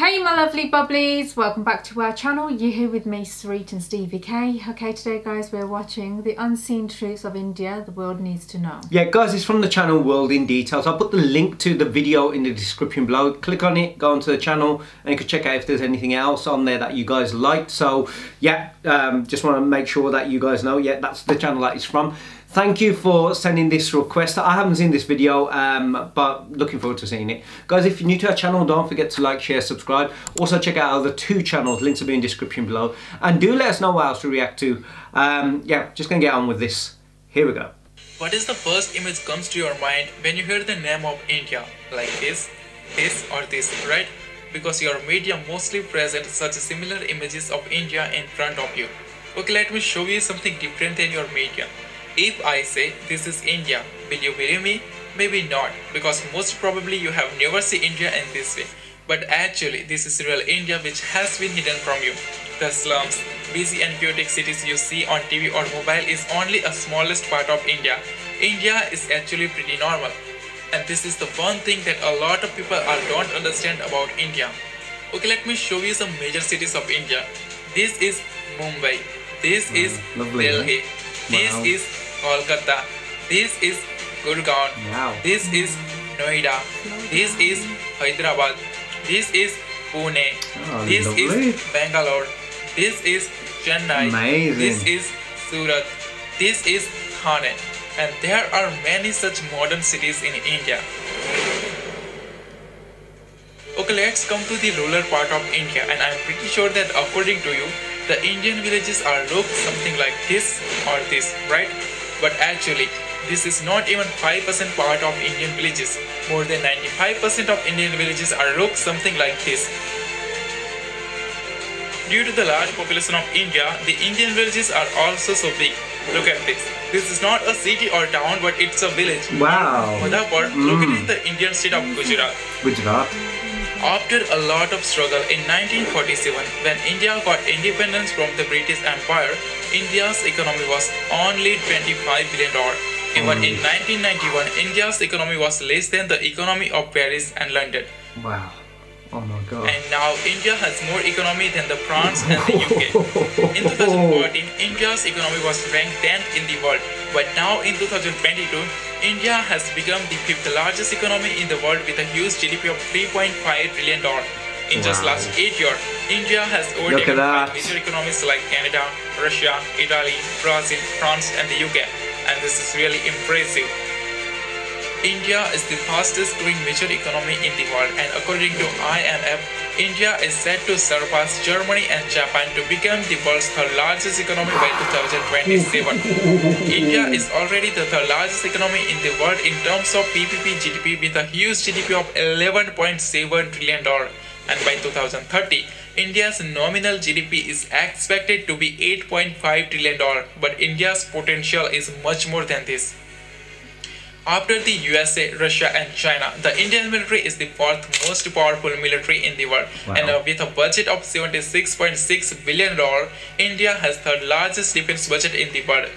Hey my lovely bubblies, welcome back to our channel. You're here with me, SUREET and Stevie K. Okay, today guys we're watching The Unseen Truths of India, the World Needs to Know. Yeah guys, it's from the channel World in Details. I'll put the link to the video in the description below. Click on it, go onto the channel and you can check out if there's anything else on there that you guys liked. So yeah, just want to make sure that you guys know, yeah, that's the channel that it's from. Thank you for sending this request. I haven't seen this video, but looking forward to seeing it. Guys, if you're new to our channel, don't forget to like, share, subscribe. Also check out our other two channels, links will be in the description below. And do let us know what else to react to. Yeah, just gonna get on with this. Here we go. What is the first image comes to your mind when you hear the name of India? Like this or this, right? Because your media mostly present such similar images of India in front of you. Okay, let me show you something different than your media. If I say this is India, will you believe me? Maybe not, because most probably you have never seen India in this way. But actually, this is real India which has been hidden from you. The slums, busy and chaotic cities you see on TV or mobile is only a smallest part of India. India is actually pretty normal. And this is the one thing that a lot of people don't understand about India. Okay, let me show you some major cities of India. This is Mumbai. This is lovely, Delhi. This is Kolkata. This is Gurgaon. Wow. This is Noida. This is Hyderabad. This is Pune. This lovely. is Bangalore. This is Chennai. Amazing. This is Surat. This is Thane. And there are many such modern cities in India. Okay, let's come to the rural part of India, and I'm pretty sure that according to you, the Indian villages are look something like this or this, right? But actually, this is not even 5% part of Indian villages. More than 95% of Indian villages are look something like this. Due to the large population of India, the Indian villages are also so big. Look at this. This is not a city or town, but it's a village. Wow. Madhapur, located in the Indian state of Gujarat. Gujarat. After a lot of struggle in 1947, when India got independence from the British Empire, India's economy was only $25 billion. Even in 1991, India's economy was less than the economy of Paris and London. Wow. Oh my god. And now India has more economy than the France and the UK. In 2014, India's economy was ranked 10th in the world. But now in 2022, India has become the 5th largest economy in the world with a huge GDP of $3.5 trillion. In just last 8 years, India has overtaken 5 major economies like Canada, Russia, Italy, Brazil, France and the UK. And this is really impressive. India is the fastest growing major economy in the world, and according to IMF, India is set to surpass Germany and Japan to become the world's third largest economy by 2027. India is already the third largest economy in the world in terms of PPP GDP with a huge GDP of $11.7 trillion. And by 2030, India's nominal GDP is expected to be $8.5 trillion, but India's potential is much more than this. After the USA, Russia and China, the Indian military is the fourth most powerful military in the world. Wow. And with a budget of $76.6 billion, India has third largest defense budget in the world.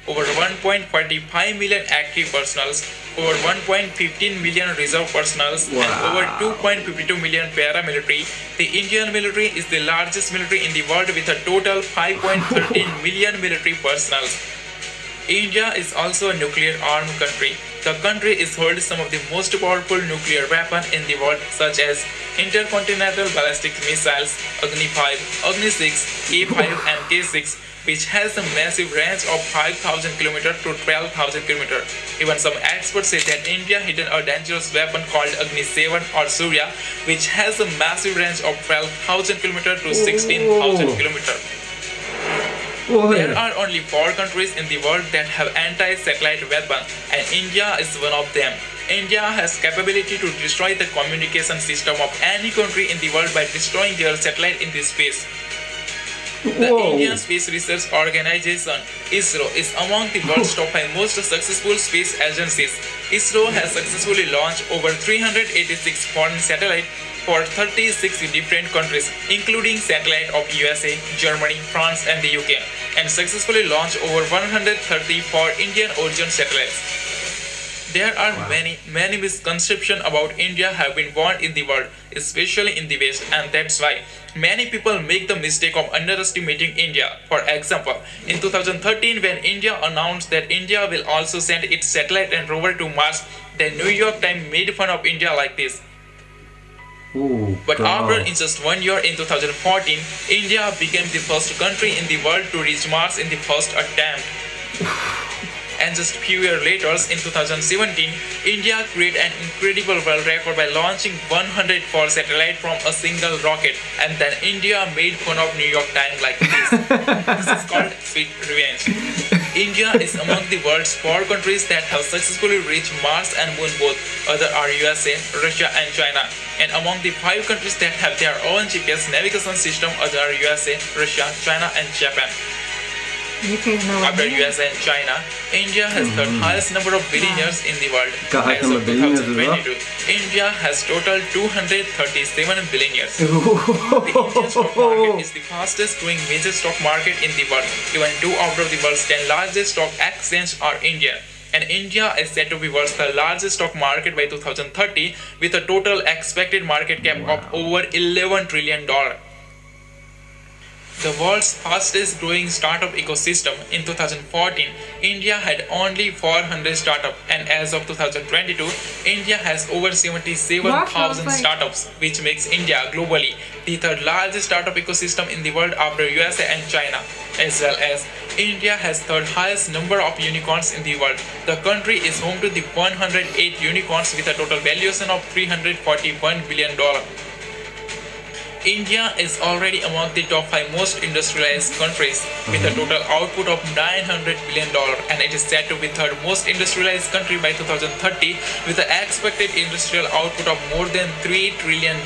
Over 1.45 million active personnel, over 1.15 million reserve personnel, and over 2.52 million paramilitary. The Indian military is the largest military in the world with a total 5.13 million military personnel. India is also a nuclear-armed country. The country is holding some of the most powerful nuclear weapons in the world, such as intercontinental ballistic missiles, Agni-5, Agni-6, K-5 and K-6, which has a massive range of 5,000 km to 12,000 km. Even some experts say that India hidden a dangerous weapon called Agni-7 or SUREET, which has a massive range of 12,000 km to 16,000 km. There are only 4 countries in the world that have anti-satellite weapons, and India is one of them. India has capability to destroy the communication system of any country in the world by destroying their satellite in this space. The Indian Space Research Organization, ISRO, is among the world's top 5 most successful space agencies. ISRO has successfully launched over 386 foreign satellites for 36 different countries, including satellites of USA, Germany, France and the UK, and successfully launched over 134 Indian origin satellites. There are many misconceptions about India have been born in the world, especially in the West, and that's why many people make the mistake of underestimating India. For example, in 2013 when India announced that India will also send its satellite and rover to Mars, the New York Times made fun of India like this. But after in just 1 year in 2014, India became the first country in the world to reach Mars in the first attempt. And just few years later, in 2017, India created an incredible world record by launching 104 satellites from a single rocket. And then India made fun of New York Times like this. This is called sweet revenge. India is among the world's 4 countries that have successfully reached Mars and Moon both. Others are USA, Russia and China. And among the 5 countries that have their own GPS navigation system, others are USA, Russia, China and Japan. After US and China, India has the highest number of billionaires in the world. As of 2022, India has total 237 billionaires. The Indian stock market is the fastest growing major stock market in the world. Even 2 out of the world's 10 largest stock exchanges are Indian. And India is said to be world's the largest stock market by 2030 with a total expected market cap of over $11 trillion. The world's fastest growing startup ecosystem. In 2014, India had only 400 startups, and as of 2022, India has over 77,000 startups, which makes India globally the 3rd largest startup ecosystem in the world after USA and China. As well as India has 3rd highest number of unicorns in the world. The country is home to the 108 unicorns with a total valuation of $341 billion. India is already among the top 5 most industrialized countries with a total output of $900 billion, and it is said to be 3rd most industrialized country by 2030 with an expected industrial output of more than $3 trillion.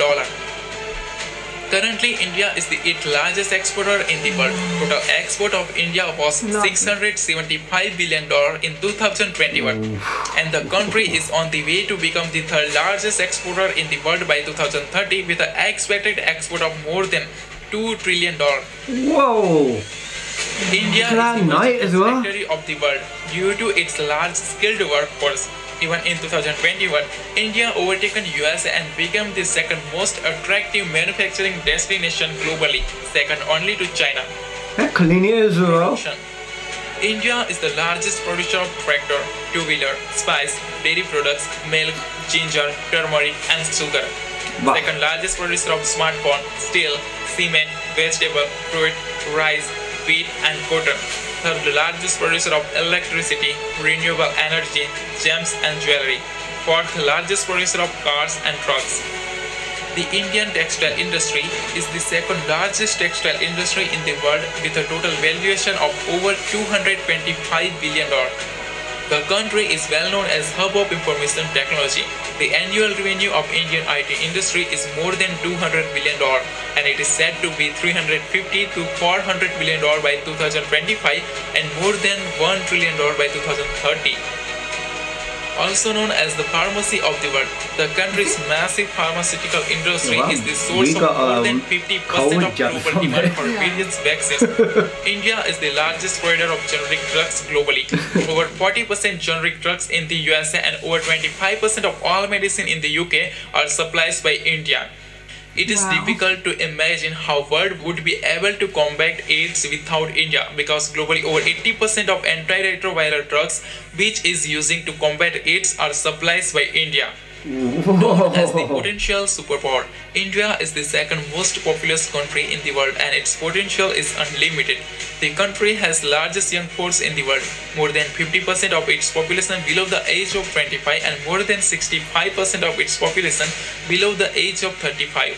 Currently, India is the 8th largest exporter in the world. Total export of India was $675 billion in 2021. And the country is on the way to become the 3rd largest exporter in the world by 2030 with an expected export of more than $2 trillion. Whoa! India is the most factory of the world due to its large skilled workforce. Even in 2021, India overtaken US and became the 2nd most attractive manufacturing destination globally, second only to China. Production. India is the largest producer of tractor, 2-wheeler, spice, dairy products, milk, ginger, turmeric and sugar. Second largest producer of smartphone, steel, cement, vegetable, fruit, rice, wheat and cotton. 3rd largest producer of electricity, renewable energy, gems and jewelry. 4th largest producer of cars and trucks. The Indian textile industry is the 2nd largest textile industry in the world with a total valuation of over $225 billion. The country is well known as hub of information technology. The annual revenue of Indian IT industry is more than $200 billion, and it is said to be $350 to $400 billion by 2025 and more than $1 trillion by 2030. Also known as the pharmacy of the world, the country's massive pharmaceutical industry is the source of more than 50% of global demand for various vaccines. India is the largest provider of generic drugs globally. Over 40% generic drugs in the USA and over 25% of all medicine in the UK are supplied by India. It is difficult to imagine how world would be able to combat AIDS without India, because globally over 80% of antiretroviral drugs which is using to combat AIDS are supplied by India. Known as the potential superpower, India is the 2nd most populous country in the world and its potential is unlimited. The country has largest young force in the world, more than 50% of its population below the age of 25 and more than 65% of its population below the age of 35.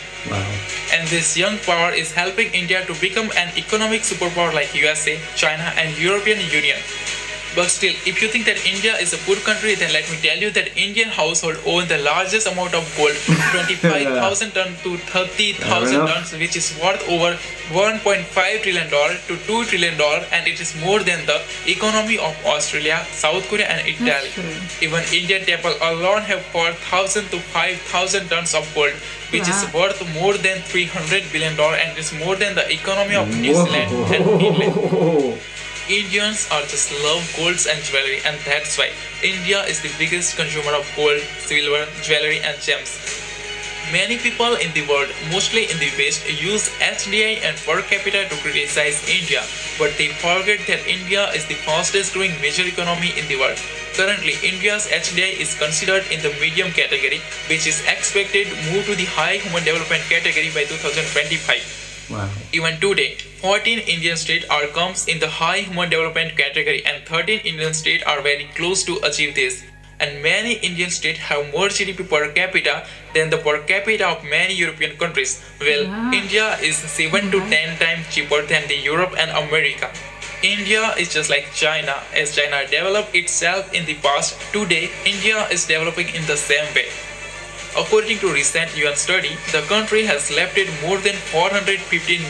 And this young power is helping India to become an economic superpower like USA, China and European Union. But still, if you think that India is a poor country, then let me tell you that Indian household own the largest amount of gold, 25,000 tons to 30,000 tons, which is worth over $1.5 trillion to $2 trillion, and it is more than the economy of Australia, South Korea and Italy. Even Indian temple alone have 4,000 to 5,000 tons of gold, which is worth more than $300 billion and is more than the economy of New Zealand and Finland. Indians are just love golds and jewelry, and that's why India is the biggest consumer of gold, silver, jewelry and gems. Many people in the world, mostly in the West, use HDI and per capita to criticize India, but they forget that India is the fastest growing major economy in the world. Currently, India's HDI is considered in the medium category, which is expected to move to the high human development category by 2025. Wow. Even today, 14 Indian states are comes in the high human development category and 13 Indian states are very close to achieve this. And many Indian states have more GDP per capita than the per capita of many European countries. Well, India is 7 to 10 times cheaper than the Europe and America. India is just like China. As China developed itself in the past, today India is developing in the same way. According to recent UN study, the country has lifted more than 415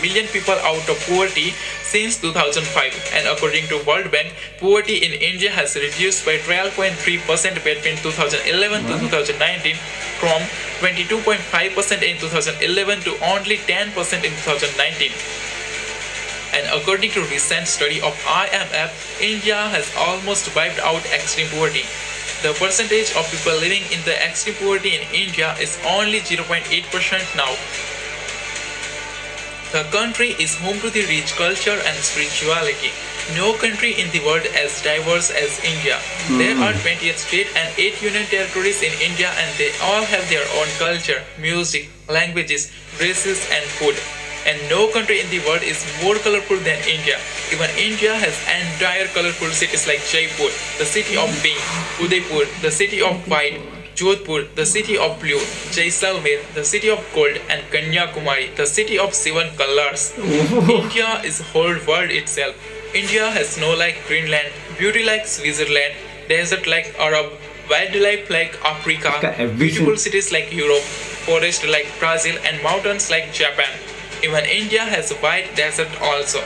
million people out of poverty since 2005, and according to World Bank, poverty in India has reduced by 12.3% between 2011 to 2019, from 22.5% in 2011 to only 10% in 2019. And according to recent study of IMF, India has almost wiped out extreme poverty. The percentage of people living in the extreme poverty in India is only 0.8% now. The country is home to the rich culture and spirituality. No country in the world as diverse as India. There are 28 states and 8 union territories in India, and they all have their own culture, music, languages, races and food. And no country in the world is more colorful than India. Even India has entire colorful cities like Jaipur, the city of pink, Udaipur, the city of white, Jodhpur, the city of blue, Jaisalmer, the city of gold, and Kanyakumari, the city of 7 colors. India is whole world itself. India has snow like Greenland, beauty like Switzerland, desert like Arab, wildlife like Africa, beautiful cities like Europe, forest like Brazil, and mountains like Japan. Even India has a white desert also.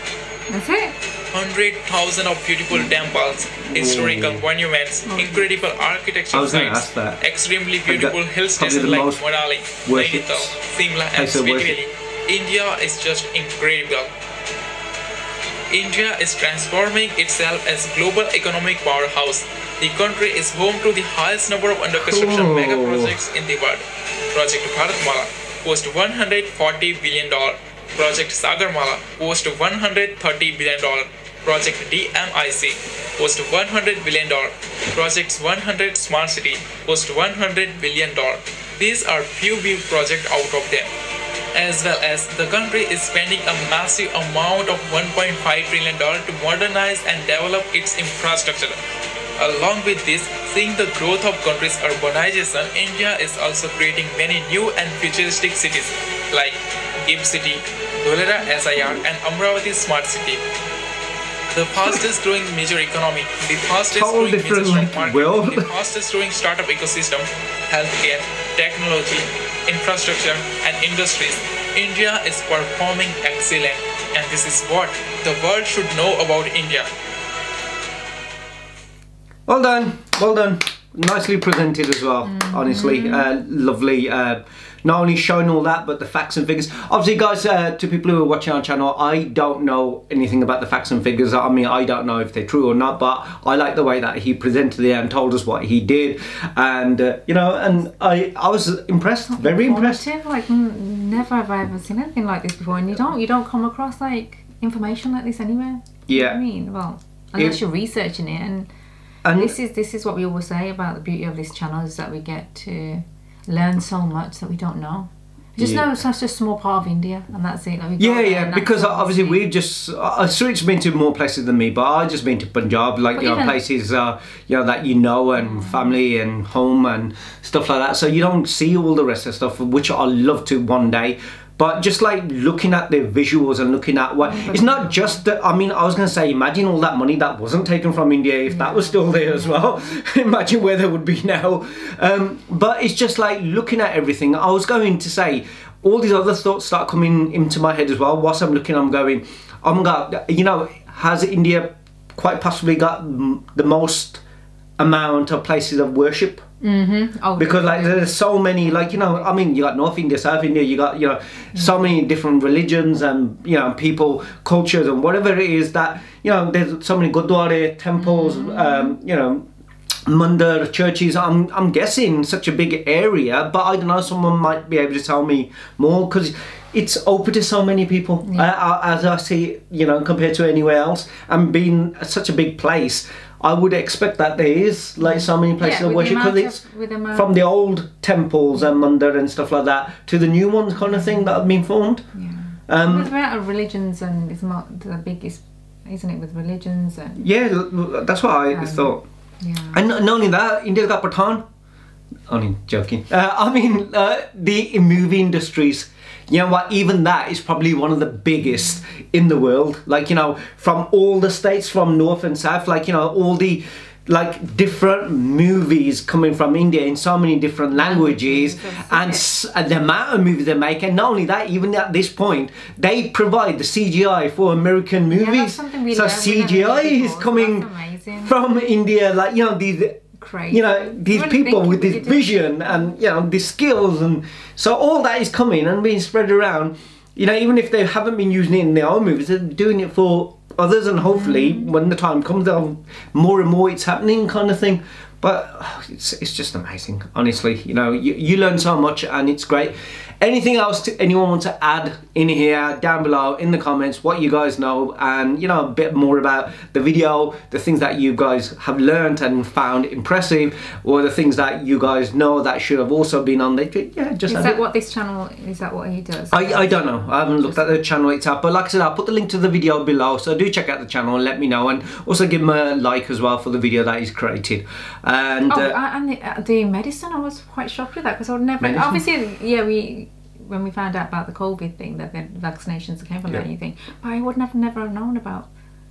That's it. 100,000 of beautiful temples, historical monuments, incredible architectural sites, extremely beautiful hill stations like Manali, Nainital, Simla and Spiti Valley. India is just incredible. India is transforming itself as global economic powerhouse. The country is home to the highest number of under construction mega projects in the world. Project Bharatmala cost $140 billion. Project Sagarmala cost $130 billion. Project DMIC cost $100 billion. Projects 100 Smart City cost $100 billion. These are few big projects out of them. As well as the country is spending a massive amount of $1.5 trillion to modernize and develop its infrastructure. Along with this, seeing the growth of country's urbanization, India is also creating many new and futuristic cities like GIFT City, Dholera SIR and Amravati Smart City. The fastest growing major economy, the fastest growing major stock market, the fastest growing startup ecosystem, healthcare, technology, infrastructure and industries. India is performing excellent, and this is what the world should know about India. Well done, well done. Nicely presented as well, honestly. Lovely. Not only showing all that, but the facts and figures. Obviously, guys, to people who are watching our channel, I don't know anything about the facts and figures. I mean, I don't know if they're true or not, but I like the way that he presented it and told us what he did. And, you know, and I was impressed, very impressed. Like, never have I ever seen anything like this before. And you don't come across, like, information like this anywhere. Yeah. You know what I mean? Well, unless you're researching it. And this is what we always say about the beauty of this channel, is that we get to learn so much that we don't know. We just know such a small part of India, and that's it. Like because obviously we've just Sureet's been to more places than me, but I've just been to Punjab, like, you know, places you know, that you know, and family and home and stuff like that. So you don't see all the rest of the stuff, which I love to one day. But just like looking at the visuals and looking at what, it's not just that, I mean, I was going to say, imagine all that money that wasn't taken from India, if that was still there as well. Imagine where they would be now. But it's just like looking at everything. I was going to say, all these other thoughts start coming into my head as well. Whilst I'm looking, I'm going, oh my God, you know, has India quite possibly got the most amount of places of worship. Oh, because like there's so many, like, you know, I mean, you got North India, South India, you got, you know, so many different religions and, you know, people, cultures and whatever it is that, you know, there's so many gurdwara, temples, you know, mandir, churches. I'm guessing such a big area, but I don't know, someone might be able to tell me more, because it's open to so many people, as I see, you know, compared to anywhere else. And being such a big place, I would expect that there is like so many places of worship, because it's from the old temples and mandir and stuff like that to the new ones kind of thing that have been formed. With the amount of religions, and it's not the biggest, isn't it, with religions and that's what I thought. And not only that, India's got Pathan. Only joking. I mean, the movie industries, you know what, even that is probably one of the biggest in the world. Like, you know, from all the states, from north and south, like, you know, all the like different movies coming from India in so many different languages, and the amount of movies they make. And not only that, even at this point, they provide the CGI for American movies. So CGI is coming from India, like, you know, these you know, these people with this vision and, you know, these skills, and so all that is coming and being spread around. You know, even if they haven't been using it in their own movies, they're doing it for others, and hopefully when the time comes, more and more it's happening kind of thing. But it's just amazing, honestly. You know, you learn so much, and it's great. Anything else anyone wants to add in here, down below in the comments, what you guys know, and, you know, a bit more about the video, the things that you guys have learned and found impressive, or the things that you guys know that should have also been on there. Yeah, just is that what this channel, is that what he does? I don't know. I haven't looked at the channel itself, but like I said, I'll put the link to the video below, so do check out the channel and let me know, and also give him a like as well for the video that he's created. And the medicine, I was quite shocked with that, because I would never, obviously, when we found out about the COVID thing, that the vaccinations came from that, you think, but I would never have known about,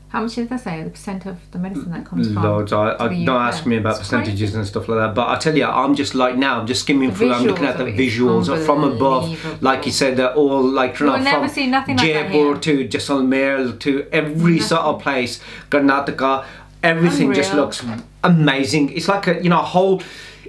how much did they say, the percent of the medicine that comes from? Loads. Don't ask me about percentages and stuff like that, but I tell you, I'm just like, now I'm just skimming through, I'm looking at the visuals from above, like you said, they're all like, from Jaipur to Jaisalmer to every sort of place, Karnataka, everything just looks amazing. It's like a, you know, whole,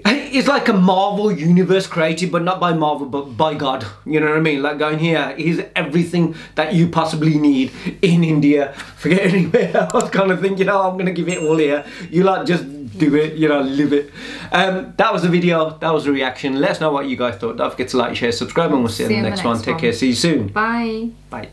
it's like a Marvel universe created, but not by Marvel, but by God. You know what I mean? Like, going here, here's everything that you possibly need in India. Forget anywhere else kind of thing. You know, I'm going to give it all here. You like, just do it, you know, live it. That was the video. That was the reaction. Let us know what you guys thought. Don't forget to like, share, subscribe, and we'll see you in the next one. Take care. See you soon. Bye. Bye.